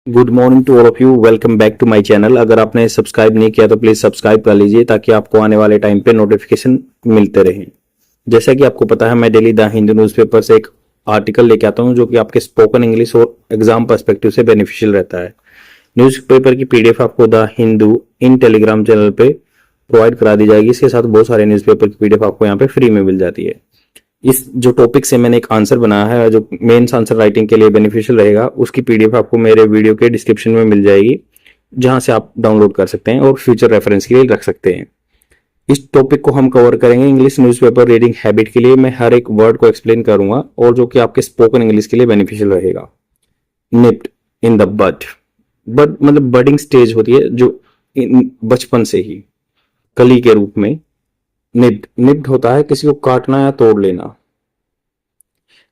Good morning to all of you. Welcome back to my channel. अगर आपने subscribe नहीं किया तो प्लीज सब्सक्राइब कर लीजिए ताकि आपको आने वाले टाइम पे नोटिफिकेशन मिलते रहें। जैसा कि आपको पता है, मैं डेली द हिंदू न्यूज़पेपर से एक आर्टिकल लेके आता हूं जो कि आपके स्पोकन इंग्लिश और एग्जाम पर्सपेक्टिव से बेनिफिशियल रहता है। न्यूज़पेपर की पीडीएफ आपको the Hindu in Telegram channel पे प्रोवाइड करा दी जाएगी। इसके साथ बहुत सारे न्यूज़पेपर की पीडीएफ आपको यहाँ पे फ्री में मिल जाती है। इस जो टॉपिक से मैंने एक आंसर बनाया है जो मेंस आंसर राइटिंग के लिए बेनिफिशियल रहेगा, उसकी पीडीएफ आपको मेरे वीडियो के डिस्क्रिप्शन में मिल जाएगी, जहां से आप डाउनलोड कर सकते हैं और फ्यूचर रेफरेंस के लिए रख सकते हैं। इस टॉपिक को हम कवर करेंगे इंग्लिश न्यूज़पेपर रीडिंग हैबिट के लिए। मैं हर एक वर्ड को एक्सप्लेन करूंगा और जो कि आपके स्पोकन इंग्लिश के लिए बेनिफिशियल रहेगा। निप्ड इन द बड। बड मतलब बडिंग स्टेज होती है जो बचपन से ही कली के रूप में। निप्ड निप्ड होता है किसी को काटना या तोड़ लेना।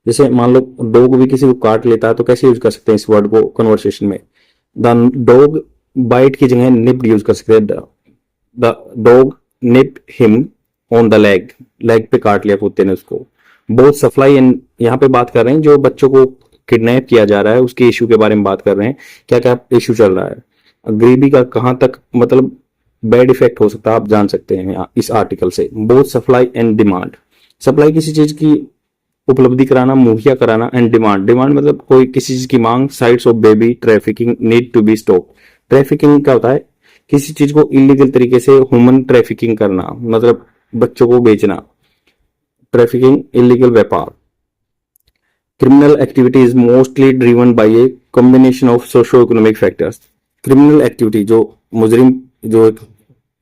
जैसे मान लो डॉग भी किसी को काट लेता है तो कैसे यूज कर सकते हैं इस वर्ड को कन्वर्सेशन में। द डॉग बाइट की जगह निप्ड यूज कर सकते हैं। The dog nipped him on the leg. Leg पे काट लिया कुत्ते ने उसको। बोथ सप्लाई एंड, यहाँ पे बात कर रहे हैं जो बच्चों को किडनैप किया जा रहा है उसके इश्यू के बारे में बात कर रहे हैं। क्या क्या इश्यू चल रहा है, गरीबी का कहां तक मतलब बैड इफेक्ट हो सकता है, आप जान सकते हैं इस आर्टिकल से। Both supply and demand. Supply किसी चीज की उपलब्धि कराना, मुहैया कराना, एंड डिमांड। डिमांड मतलब कोई किसी चीज की मांग। Sites of baby trafficking need to be stop. Trafficking क्या होता है, किसी चीज को इलीगल तरीके से ह्यूमन ट्रैफिकिंग करना, मतलब बच्चों को बेचना। ट्रैफिकिंग इलीगल व्यापार। Criminal activity is mostly driven by a combination of socio economic factors. Criminal activity जो मुजरिम जो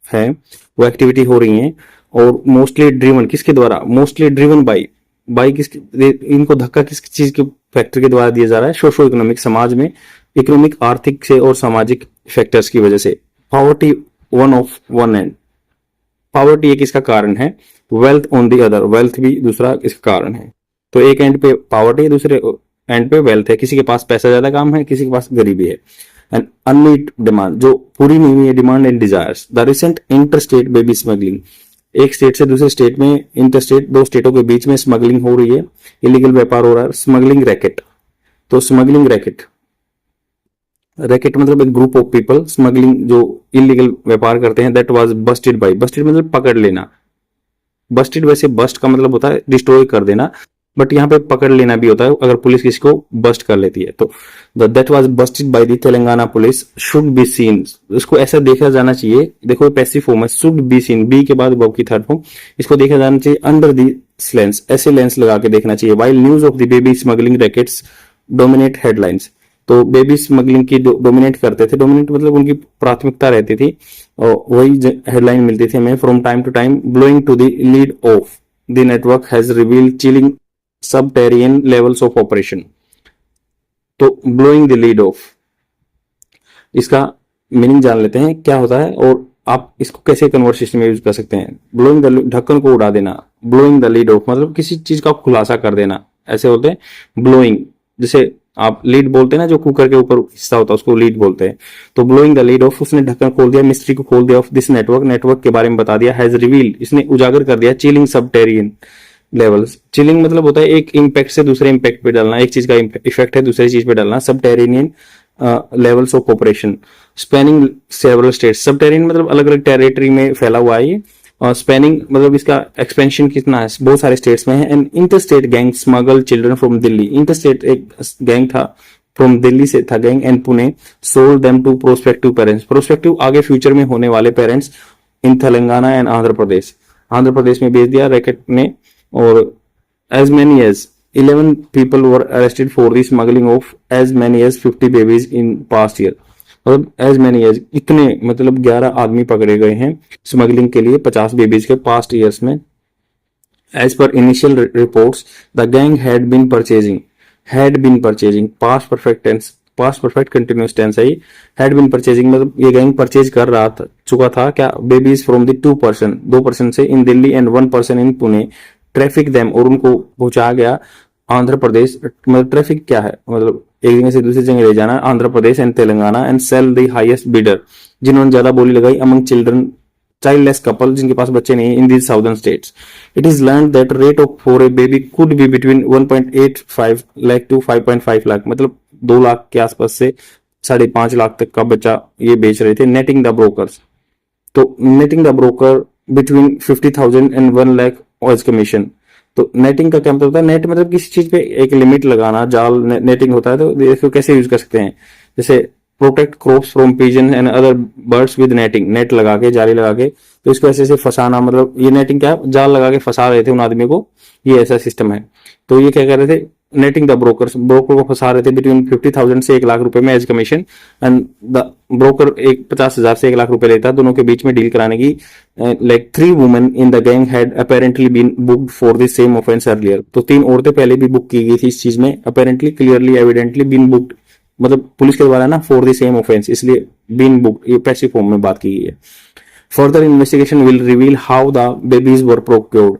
है वो एक्टिविटी हो रही है और मोस्टली ड्रिवन किसके द्वारा, मोस्टली ड्रिवन बाई बाई किस, इनको धक्का किस चीज के फैक्टर के द्वारा दिया जा रहा है, सोशो इकोनॉमिक, समाज में इकोनॉमिक आर्थिक से और सामाजिक फैक्टर्स की वजह से। Poverty one of one and. Poverty एक इसका कारण है, wealth on the other, wealth भी दूसरा इसका कारण है। तो एक एंड पे पॉवर्टी है, दूसरे एंड पे वेल्थ है। किसी के पास पैसा ज्यादा काम है, किसी के पास गरीबी है। एंड अनमीट डिमांड, जो पूरी नहीं हुई है demand and desires. The recent inter state baby smuggling. एक स्टेट से दूसरे स्टेट में, इंटर स्टेट दो स्टेटों के बीच में स्मगलिंग हो रही है, इलीगल व्यापार हो रहा है। Smuggling racket. तो स्मगलिंग रैकेट, रैकेट मतलब एक ग्रुप ऑफ पीपल स्मगलिंग जो इलीगल व्यापार करते हैं। That was busted by. Busted मतलब पकड़ लेना। बस्टेड वैसे बस्ट का मतलब होता है डिस्ट्रॉय कर देना, बट यहाँ पे पकड़ लेना भी होता है अगर पुलिस किसी को बस्ट कर लेती है तो। That was busted by the Telangana police should be seen. इसको ऐसा देखा जाना चाहिए, देखो पैसिव फॉर्म है, शुड बी सीन, बी के बाद वर्ब की थर्ड फॉर्म। इसको देखा जाना चाहिए अंडर दी लेंस, ऐसे लेंस लगा के देखना चाहिए। While news of the baby smuggling rackets dominate headlines. तो बेबी स्मगलिंग की डोमिनेट करते थे, डोमिनेट मतलब उनकी प्राथमिकता रहती थी और वही हेडलाइन मिलती थी हमें। From time to time blowing to the lead off the network has revealed chilling subterranean levels of operation. तो ब्लोइंग द लीड ऑफ, इसका मीनिंग जान लेते हैं क्या होता है और आप इसको कैसे कन्वर्सेशन में यूज कर सकते हैं। ब्लोइंग द, ढक्कन को उड़ा देना। ब्लोइंग द लीड ऑफ मतलब किसी चीज का खुलासा कर देना, ऐसे होते हैं ब्लोइंग। जैसे आप लीड बोलते हैं ना, जो कुकर के ऊपर हिस्सा होता है उसको लीड बोलते हैं। तो ब्लोइंग द लीड ऑफ, उसने ढक्कन खोल दिया, मिस्ट्री को खोल दिया, ऑफ दिस नेटवर्क, नेटवर्क के बारे में बता दिया। हैज रिवील्ड, इसने उजागर कर दिया, चिलिंग सबटेरियन लेवल्स। चिलिंग मतलब होता है एक इम्पैक्ट से दूसरे इम्पैक्ट पे डालना, एक चीज का इफेक्ट है दूसरी चीज पे डालना। Subterranean levels of operation spanning several states. Subterranean मतलब अलग अलग टेरिटरी में फैला हुआ है ये, और स्पैनिंग मतलब इसका एक्सपेंशन कितना है, बहुत सारे स्टेट्स में है। And inter state gang smuggle children from Delhi. Inter state एक गैंग था, फ्रॉम दिल्ली से था gang, and Pune sold them to prospective parents. Prospective आगे फ्यूचर में होने वाले parents in Telangana and Andhra Pradesh. Andhra Pradesh में भेज दिया रैकेट ने। और as many as 11 people were arrested for the smuggling of as many as 50 babies in past year। मतलब as many as इतने मतलब 11 आदमी पकड़े गए हैं स्मगलिंग के लिए 50 बेबीज के पास्ट ईयर्स में। As per initial reports, the gang had been purchasing past perfect tense, past perfect continuous tense है। had been purchasing मतलब ये गैंग परचेज कर रहा था, चुका था क्या, बेबीज फ्रॉम द 2% से in Delhi and 1% in Pune. Traffic them, और उनको पहुंचा गया आंध्र प्रदेश। मतलब ट्रैफिक क्या है, मतलब एक जगह से दूसरी जगह ले जाना, Andhra Pradesh and Telangana. And sell the highest bidder, जिन्होंने ज्यादा बोली लगाई, अमंग चिल्ड्रन childless couple, जिनके पास बच्चे नहीं, इन these southern states. It is learned that rate of for a baby could be between 1.85 lakh to 5.5 lakh, मतलब 2 लाख के आसपास से 5.5 लाख तक का बच्चा ये बेच रहे थे, नेटिंग द ब्रोकर्स। तो netting the broker between 50,000 and 1 lakh as commission. तो नेटिंग का क्या मतलब होता है? नेट मतलब किसी चीज पे एक लिमिट लगाना, जाल नेटिंग होता है। तो देखो कैसे यूज कर सकते हैं, जैसे protect crops from pigeon and other birds with netting, net लगा के, जाली लगा के, तो इसको ऐसे फंसाना, मतलब ये नेटिंग क्या है, जाल लगा के फंसा रहे थे उन आदमी को, ये ऐसा सिस्टम है। तो ये क्या कर रहे थे, नेटिंग द ब्रोकर, ब्रोकर को फंसा रहे थे बिटवीन 50,000 से 1 लाख रुपए में as commission, and the broker 50,000 से 1 लाख रुपए लेता, दोनों के बीच में डील कराने की। Like 3 women in the gang had apparently been booked for the same offence earlier. तो 3 औरतें पहले भी बुक की गई थी इस चीज में, apparently, clearly, evidently been booked, मतलब पुलिस के द्वारा ना, फॉर द सेम ऑफेंस, इसलिए बीन बुक्ड, ये पैसिव फॉर्म में बात की गई है। Further investigation will reveal how the babies were procured,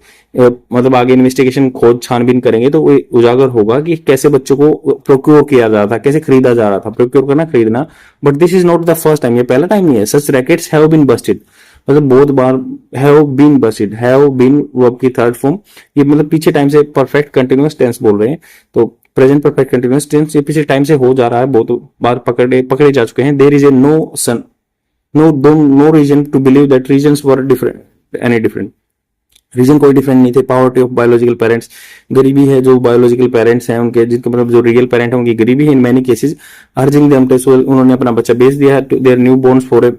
मतलब आगे इन्वेस्टिगेशन, खोज छानबीन करेंगे तो वो उजागर होगा कि कैसे बच्चों को प्रोक्योर किया जा रहा था, कैसे खरीदा जा रहा था, प्रोक्योर करना, खरीदना। But this is not the first time, ये पहला टाइम नहीं है। Such rackets have been busted, मतलब बहुत बार, have been busted, have been verb की थर्ड फॉर्म, ये मतलब पीछे टाइम से परफेक्ट कंटिन्यूअस टेंस बोल रहे हैं, तो प्रेजेंट परफेक्ट कंटिन्यूअस टेंस ये पीछे टाइम से हो जा रहा है, बहुत बार पकड़े जा चुके हैं। There is a no reason to believe that reasons were any different, reason कोई डिफरेंट नहीं थे। पॉवर्टी ऑफ बायोलॉजिकल पेरेंट्स, गरीबी है जो बायोलॉजिकल पेरेंट्स हैं उनके, जिनका मतलब जो रियल पेरेंट है उनकी गरीबी है। In many cases urging them to sell, उन्होंने अपना बच्चा बेच दिया है to their newborns for a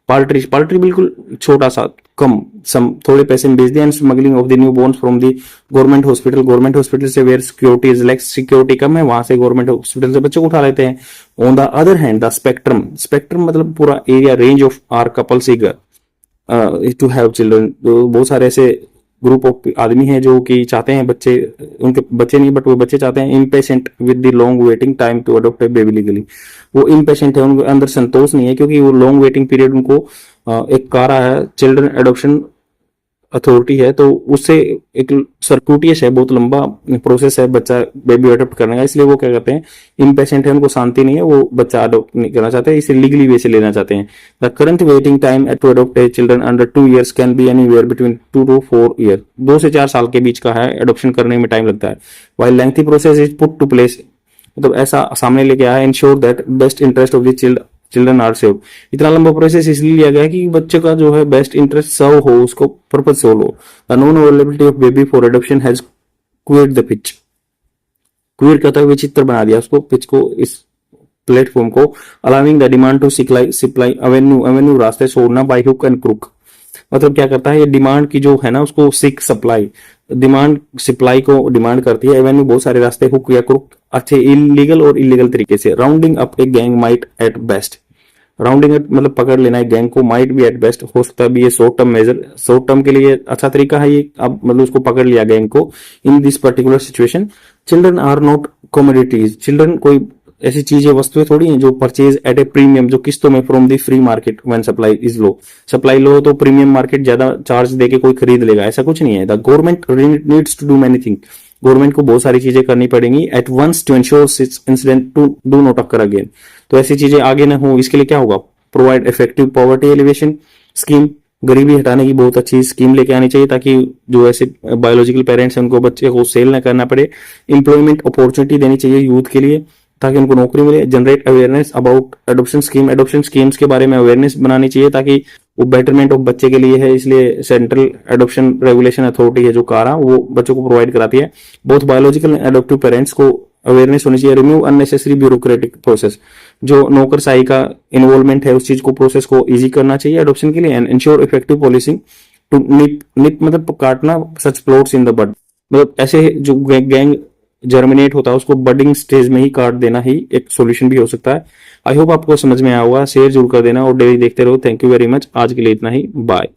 paltry बिल्कुल छोटा सा, कम सम, थोड़े पैसे में बेच दिया। And smuggling of the newborns from the government hospital से where security is less, security कम है, वहां से गवर्नमेंट हॉस्पिटल से बच्चों को उठा लेते हैं। On the other hand the spectrum मतलब पूरा area, range of our couples eager to have children, तो बहुत सारे ऐसे ग्रुप ऑफ आदमी हैं जो कि चाहते हैं बच्चे, उनके बच्चे नहीं बट वो बच्चे चाहते हैं। Impatient with the long waiting time to adopt a baby legally, वो इम्पेशेंट है, उनके अंदर संतोष नहीं है, क्योंकि वो लॉन्ग वेटिंग पीरियड उनको एक कारा है, चिल्ड्रन एडॉप्शन अथॉरिटी है, तो उससे एक सर्क्यूटियस है, बहुत लंबा प्रोसेस है बच्चा बेबी अडॉप्ट करने का, इसलिए वो क्या करते हैं, इम्पेशेंट है, उनको शांति नहीं है, वो बच्चा अडॉप्ट नहीं करना चाहते, इसे लीगली वे से लेना चाहते हैं। The current waiting time to adopt a children under 2 years can be anywhere between 2 to 4 years, 2 से 4 साल के बीच का है, एडॉप्शन करने में टाइम लगता है। While lengthy process is put to place, मतलब ऐसा सामने लेके आया है, ensure that best interest of the children are save. इतना लंबा प्रोसेस इसलिए लिया गया कि बच्चे का जो है बेस्ट इंटरेस्ट सर्व हो, उसको पर्पज सोल्व हो। The non availability of baby for adoption has queered the pitch, queer कहता है विचित्र बना दिया उसको, पिच को, इस प्लेटफॉर्म को। Allowing the demand to supply avenue रास्ते छोड़ना बाय हुक एंड क्रुक, मतलब क्या करता है, ये डिमांड की जो है ना उसको सिक सप्लाई, डिमांड सप्लाई को डिमांड करती है, एवेन्यू बहुत सारे रास्ते, हुक या क्रुक, अच्छे इलीगल और इलीगल तरीके से। Rounding up a gang might at best, rounding मतलब पकड़ लेना है गैंग को, माइट भी एट बेस्ट, हो सकता है भी ये short term measure, short term के लिए अच्छा तरीका है ये, अब मतलब उसको पकड़ लिया गैंग को। In this particular situation children are not commodities, children कोई ऐसी चीजें, वस्तुएं थोड़ी हैं जो परचेज एट ए प्रीमियम, जो किस्तों में, from the free market when supply is low, supply low तो प्रीमियम मार्केट ज्यादा चार्ज देके कोई खरीद लेगा, ऐसा कुछ नहीं है। The government needs to do many thing, government को बहुत सारी चीजें करनी पड़ेंगी at once to ensure incident to do not occur again, तो ऐसी चीजें आगे न हो, इसके लिए क्या होगा, provide effective poverty alleviation scheme, गरीबी हटाने की बहुत अच्छी स्कीम लेके आनी चाहिए ताकि जो ऐसे बायोलॉजिकल पेरेंट्स हैं उनको बच्चे को सेल न करना पड़े। एम्प्लॉयमेंट अपॉर्चुनिटी देनी चाहिए यूथ के लिए ताकि उनको नौकरी मिले। Generate awareness about adoption schemes के बारे में अवेयरनेस बनानी चाहिए ताकि वो बेटरमेंट ऑफ बच्चे के लिए है, इसलिए सेंट्रल एडॉप्शन रेगुलेशन अथॉरिटी है जो कारा, वो बच्चों को प्रोवाइड कराती है। Both biological and adaptive parents को अवेयरनेस होनी चाहिए। रिमूव अननेसेसरी ब्यूरोक्रेटिक प्रोसेस, जो नौकरशाही का इन्वॉल्वमेंट है उस चीज को, प्रोसेस को इजी करना चाहिए एडॉप्शन के लिए। And ensure effective policing to nip मतलब काटना सच प्लॉट्स इन द बड, मतलब ऐसे जो गैंग जर्मिनेट होता है उसको बडिंग स्टेज में ही काट देना ही एक सॉल्यूशन भी हो सकता है। आई होप आपको समझ में आया होगा, शेयर जरूर कर देना और डेली देखते रहो। थैंक यू वेरी मच, आज के लिए इतना ही, बाय।